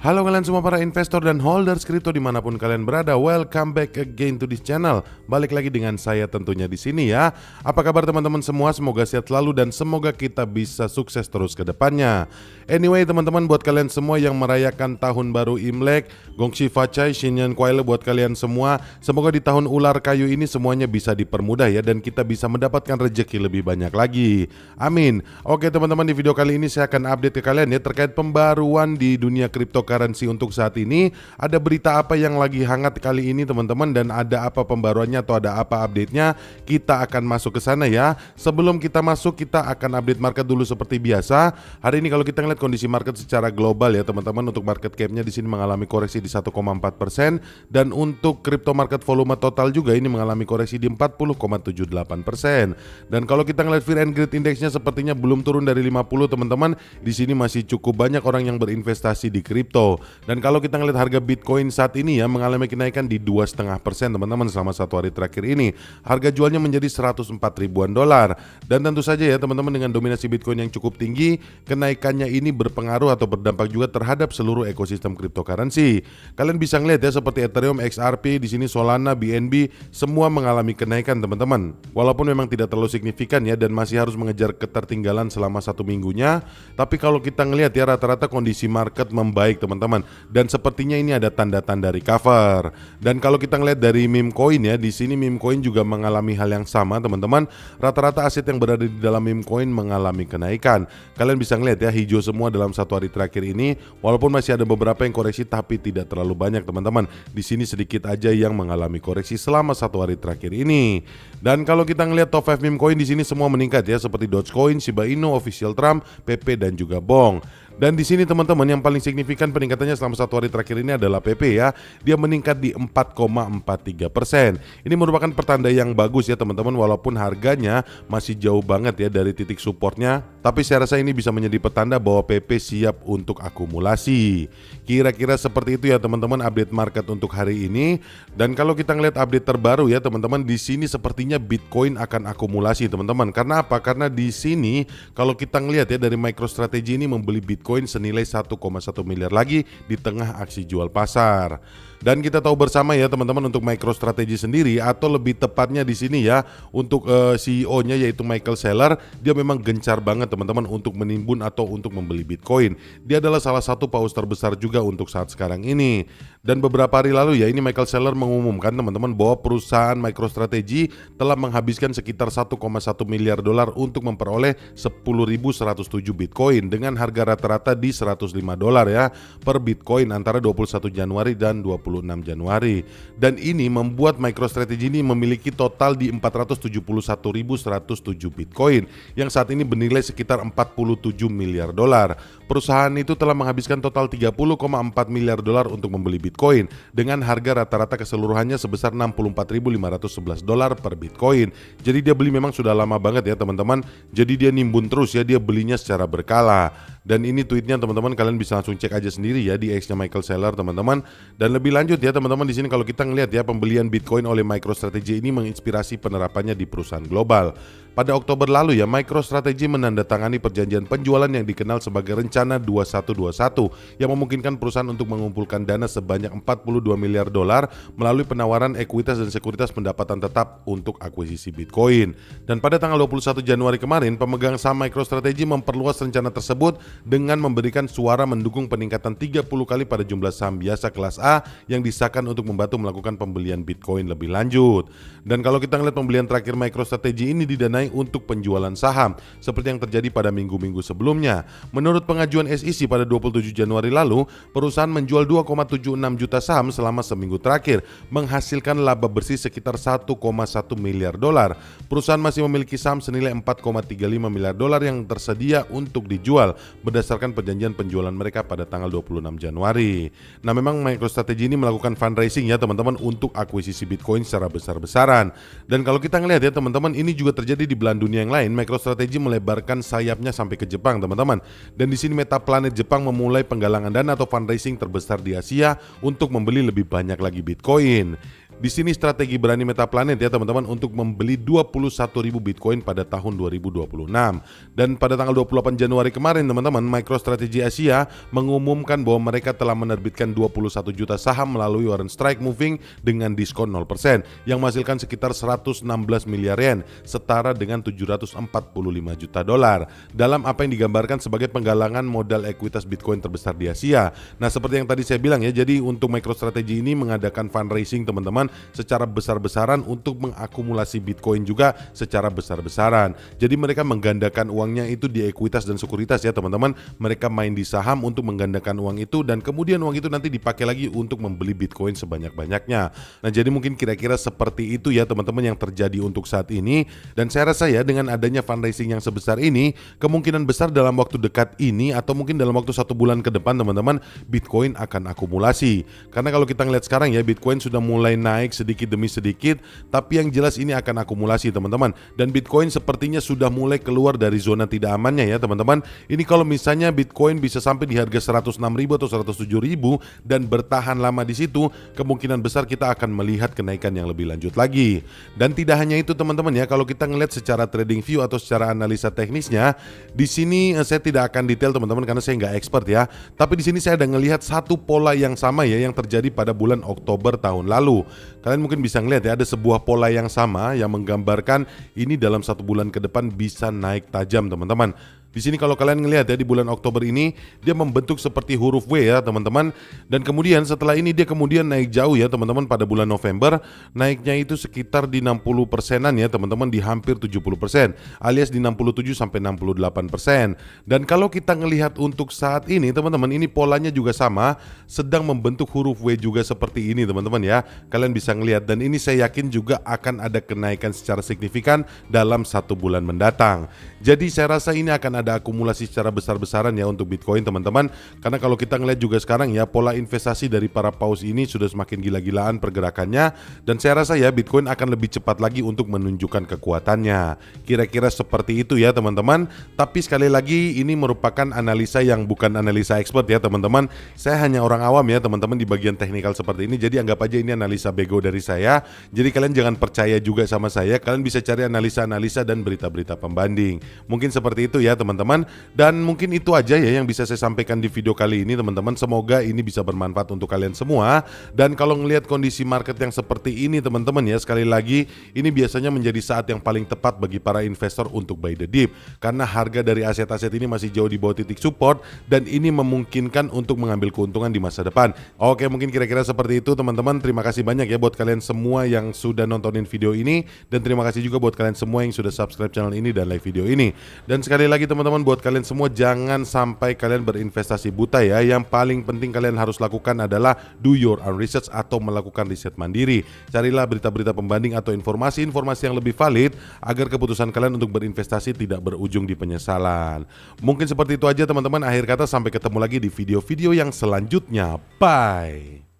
Halo kalian semua para investor dan holders kripto dimanapun kalian berada, welcome back again to this channel. Balik lagi dengan saya tentunya di sini ya. Apa kabar teman-teman semua? Semoga sehat selalu dan semoga kita bisa sukses terus ke depannya. Anyway teman-teman, buat kalian semua yang merayakan tahun baru Imlek, Gongxi Facai, Xinyan Kuaile buat kalian semua. Semoga di tahun ular kayu ini semuanya bisa dipermudah ya, dan kita bisa mendapatkan rezeki lebih banyak lagi. Amin. Oke teman-teman, di video kali ini saya akan update ke kalian ya terkait pembaruan di dunia cryptocurrency untuk saat ini. Ada berita apa yang lagi hangat kali ini teman-teman, dan ada apa pembaruannya atau ada apa update-nya, kita akan masuk ke sana ya. Sebelum kita masuk, kita akan update market dulu seperti biasa. Hari ini kalau kita ngeliat kondisi market secara global ya teman-teman, untuk market cap-nya di sini mengalami koreksi di 1,4%, dan untuk crypto market volume total juga ini mengalami koreksi di 40,78%. Dan kalau kita ngeliat Fear and Greed Index-nya sepertinya belum turun dari 50 teman-teman. Di sini masih cukup banyak orang yang berinvestasi di kripto. Dan kalau kita ngeliat harga Bitcoin saat ini ya mengalami kenaikan di 2,5% teman-teman selama satu hari terakhir ini. Harga jualnya menjadi 104 ribuan dolar. Dan tentu saja ya teman-teman, dengan dominasi Bitcoin yang cukup tinggi, kenaikannya ini berpengaruh atau berdampak juga terhadap seluruh ekosistem cryptocurrency. Kalian bisa ngeliat ya seperti Ethereum, XRP, di sini Solana, BNB semua mengalami kenaikan teman-teman. Walaupun memang tidak terlalu signifikan ya, dan masih harus mengejar ketertinggalan selama satu minggunya. Tapi kalau kita ngelihat ya, rata-rata kondisi market membaik teman-teman, dan sepertinya ini ada tanda-tanda recover. Dan kalau kita ngelihat dari meme coin ya, di sini meme coin juga mengalami hal yang sama teman-teman. Rata-rata aset yang berada di dalam meme coin mengalami kenaikan. Kalian bisa ngelihat ya, hijau semua dalam satu hari terakhir ini. Walaupun masih ada beberapa yang koreksi, tapi tidak terlalu banyak teman-teman. Di sini sedikit aja yang mengalami koreksi selama satu hari terakhir ini. Dan kalau kita ngelihat top 5 meme coin di sini semua meningkat ya, seperti Dogecoin, Shiba Inu, Official Trump, PP dan juga Bong. Dan di sini teman-teman yang paling signifikan peningkatannya selama satu hari terakhir ini adalah PP ya. Dia meningkat di 4,43%. Ini merupakan pertanda yang bagus ya teman-teman, walaupun harganya masih jauh banget ya dari titik supportnya. Tapi saya rasa ini bisa menjadi petanda bahwa PP siap untuk akumulasi. Kira-kira seperti itu ya teman-teman update market untuk hari ini. Dan kalau kita ngeliat update terbaru ya teman-teman, di sini sepertinya Bitcoin akan akumulasi teman-teman. Karena apa? Karena di sini kalau kita ngeliat ya, dari MicroStrategy ini membeli Bitcoin senilai 1,1 miliar lagi di tengah aksi jual pasar. Dan kita tahu bersama ya teman-teman, untuk MicroStrategy sendiri, atau lebih tepatnya di sini ya, untuk CEO-nya yaitu Michael Saylor, dia memang gencar banget teman-teman untuk menimbun atau untuk membeli Bitcoin. Dia adalah salah satu paus terbesar juga untuk saat sekarang ini. Dan beberapa hari lalu ya, ini Michael Saylor mengumumkan teman-teman bahwa perusahaan MicroStrategy telah menghabiskan sekitar 1,1 miliar dolar untuk memperoleh 10.107 Bitcoin dengan harga rata-rata di 105 dolar ya per Bitcoin antara 21 Januari dan 26 Januari. Dan ini membuat MicroStrategy ini memiliki total di 471.107 Bitcoin yang saat ini bernilai sekitar 47 miliar dolar. Perusahaan itu telah menghabiskan total 30,4 miliar dolar untuk membeli Bitcoin dengan harga rata-rata keseluruhannya sebesar 64.511 dolar per Bitcoin. Jadi dia beli memang sudah lama banget ya teman-teman. Jadi dia nimbun terus ya, dia belinya secara berkala. Dan ini tweetnya teman-teman, kalian bisa langsung cek aja sendiri ya di X-nya Michael Saylor teman-teman. Dan lebih lanjut ya teman-teman, di sini kalau kita ngelihat ya, pembelian Bitcoin oleh MicroStrategy ini menginspirasi penerapannya di perusahaan global. Pada Oktober lalu ya, MicroStrategy menandatangani perjanjian penjualan yang dikenal sebagai Rencana 2121 yang memungkinkan perusahaan untuk mengumpulkan dana sebanyak 42 miliar dolar melalui penawaran ekuitas dan sekuritas pendapatan tetap untuk akuisisi Bitcoin. Dan pada tanggal 21 Januari kemarin, pemegang saham MicroStrategy memperluas rencana tersebut dengan memberikan suara mendukung peningkatan 30 kali pada jumlah saham biasa kelas A yang disahkan untuk membantu melakukan pembelian Bitcoin lebih lanjut. Dan kalau kita ngeliat pembelian terakhir MicroStrategy ini didanai untuk penjualan saham seperti yang terjadi pada minggu-minggu sebelumnya. Menurut pengajuan SEC pada 27 Januari lalu, perusahaan menjual 2,76 juta saham selama seminggu terakhir, menghasilkan laba bersih sekitar 1,1 miliar dolar. Perusahaan masih memiliki saham senilai 4,35 miliar dolar yang tersedia untuk dijual berdasarkan perjanjian penjualan mereka pada tanggal 26 Januari. Nah, memang MicroStrategy ini melakukan fundraising ya teman-teman untuk akuisisi Bitcoin secara besar-besaran. Dan kalau kita ngelihat ya teman-teman, ini juga terjadi di belahan dunia yang lain. MicroStrategy melebarkan sayapnya sampai ke Jepang teman-teman. Dan di sini Metaplanet Jepang memulai penggalangan dana atau fundraising terbesar di Asia untuk membeli lebih banyak lagi Bitcoin. Di sini strategi berani Metaplanet ya teman-teman untuk membeli 21.000 Bitcoin pada tahun 2026. Dan pada tanggal 28 Januari kemarin teman-teman, MicroStrategy Asia mengumumkan bahwa mereka telah menerbitkan 21 juta saham melalui warrant strike moving dengan diskon 0% yang menghasilkan sekitar 116 miliar yen, setara dengan 745 juta dolar dalam apa yang digambarkan sebagai penggalangan modal ekuitas Bitcoin terbesar di Asia. Nah, seperti yang tadi saya bilang ya, jadi untuk MicroStrategy ini mengadakan fundraising teman-teman secara besar-besaran untuk mengakumulasi Bitcoin juga secara besar-besaran. Jadi mereka menggandakan uangnya itu di ekuitas dan sekuritas ya teman-teman. Mereka main di saham untuk menggandakan uang itu dan kemudian uang itu nanti dipakai lagi untuk membeli Bitcoin sebanyak-banyaknya. Nah, jadi mungkin kira-kira seperti itu ya teman-teman yang terjadi untuk saat ini. Dan saya rasa ya dengan adanya fundraising yang sebesar ini, kemungkinan besar dalam waktu dekat ini atau mungkin dalam waktu 1 bulan ke depan teman-teman, Bitcoin akan akumulasi. Karena kalau kita ngeliat sekarang ya, Bitcoin sudah mulai naik sedikit demi sedikit, tapi yang jelas ini akan akumulasi teman-teman. Dan Bitcoin sepertinya sudah mulai keluar dari zona tidak amannya ya teman-teman. Ini kalau misalnya Bitcoin bisa sampai di harga 106.000 atau 107.000 dan bertahan lama di situ, kemungkinan besar kita akan melihat kenaikan yang lebih lanjut lagi. Dan tidak hanya itu teman-teman ya, kalau kita ngeliat secara trading view atau secara analisa teknisnya, di sini saya tidak akan detail teman-teman karena saya nggak expert ya. Tapi di sini saya ada ngelihat satu pola yang sama ya yang terjadi pada bulan Oktober tahun lalu. Kalian mungkin bisa ngelihat ya, ada sebuah pola yang sama yang menggambarkan ini dalam 1 bulan ke depan bisa naik tajam teman-teman. Di sini kalau kalian ngelihat ya, di bulan Oktober ini dia membentuk seperti huruf W ya teman-teman. Dan kemudian setelah ini dia kemudian naik jauh ya teman-teman pada bulan November. Naiknya itu sekitar di 60%-an ya teman-teman, di hampir 70% alias di 67 sampai 68%. Dan kalau kita ngelihat untuk saat ini teman-teman, ini polanya juga sama, sedang membentuk huruf W juga seperti ini teman-teman ya. Kalian bisa ngelihat dan ini saya yakin juga akan ada kenaikan secara signifikan dalam 1 bulan mendatang. Jadi saya rasa ini akan ada akumulasi secara besar-besaran ya untuk Bitcoin teman-teman. Karena kalau kita ngeliat juga sekarang ya, pola investasi dari para paus ini sudah semakin gila-gilaan pergerakannya. Dan saya rasa ya Bitcoin akan lebih cepat lagi untuk menunjukkan kekuatannya. Kira-kira seperti itu ya teman-teman. Tapi sekali lagi ini merupakan analisa yang bukan analisa expert ya teman-teman. Saya hanya orang awam ya teman-teman di bagian teknikal seperti ini. Jadi anggap aja ini analisa bego dari saya. Jadi kalian jangan percaya juga sama saya. Kalian bisa cari analisa-analisa dan berita-berita pembanding. Mungkin seperti itu ya teman-teman. Dan mungkin itu aja ya yang bisa saya sampaikan di video kali ini teman-teman. Semoga ini bisa bermanfaat untuk kalian semua. Dan kalau ngelihat kondisi market yang seperti ini teman-teman ya, sekali lagi ini biasanya menjadi saat yang paling tepat bagi para investor untuk buy the dip. Karena harga dari aset-aset ini masih jauh di bawah titik support dan ini memungkinkan untuk mengambil keuntungan di masa depan. Oke, mungkin kira-kira seperti itu teman-teman. Terima kasih banyak ya buat kalian semua yang sudah nontonin video ini. Dan terima kasih juga buat kalian semua yang sudah subscribe channel ini dan like video ini. Dan sekali lagi teman-teman, buat kalian semua jangan sampai kalian berinvestasi buta ya. Yang paling penting kalian harus lakukan adalah do your own research atau melakukan riset mandiri. Carilah berita-berita pembanding atau informasi-informasi yang lebih valid agar keputusan kalian untuk berinvestasi tidak berujung di penyesalan. Mungkin seperti itu aja teman-teman. Akhir kata sampai ketemu lagi di video-video yang selanjutnya. Bye.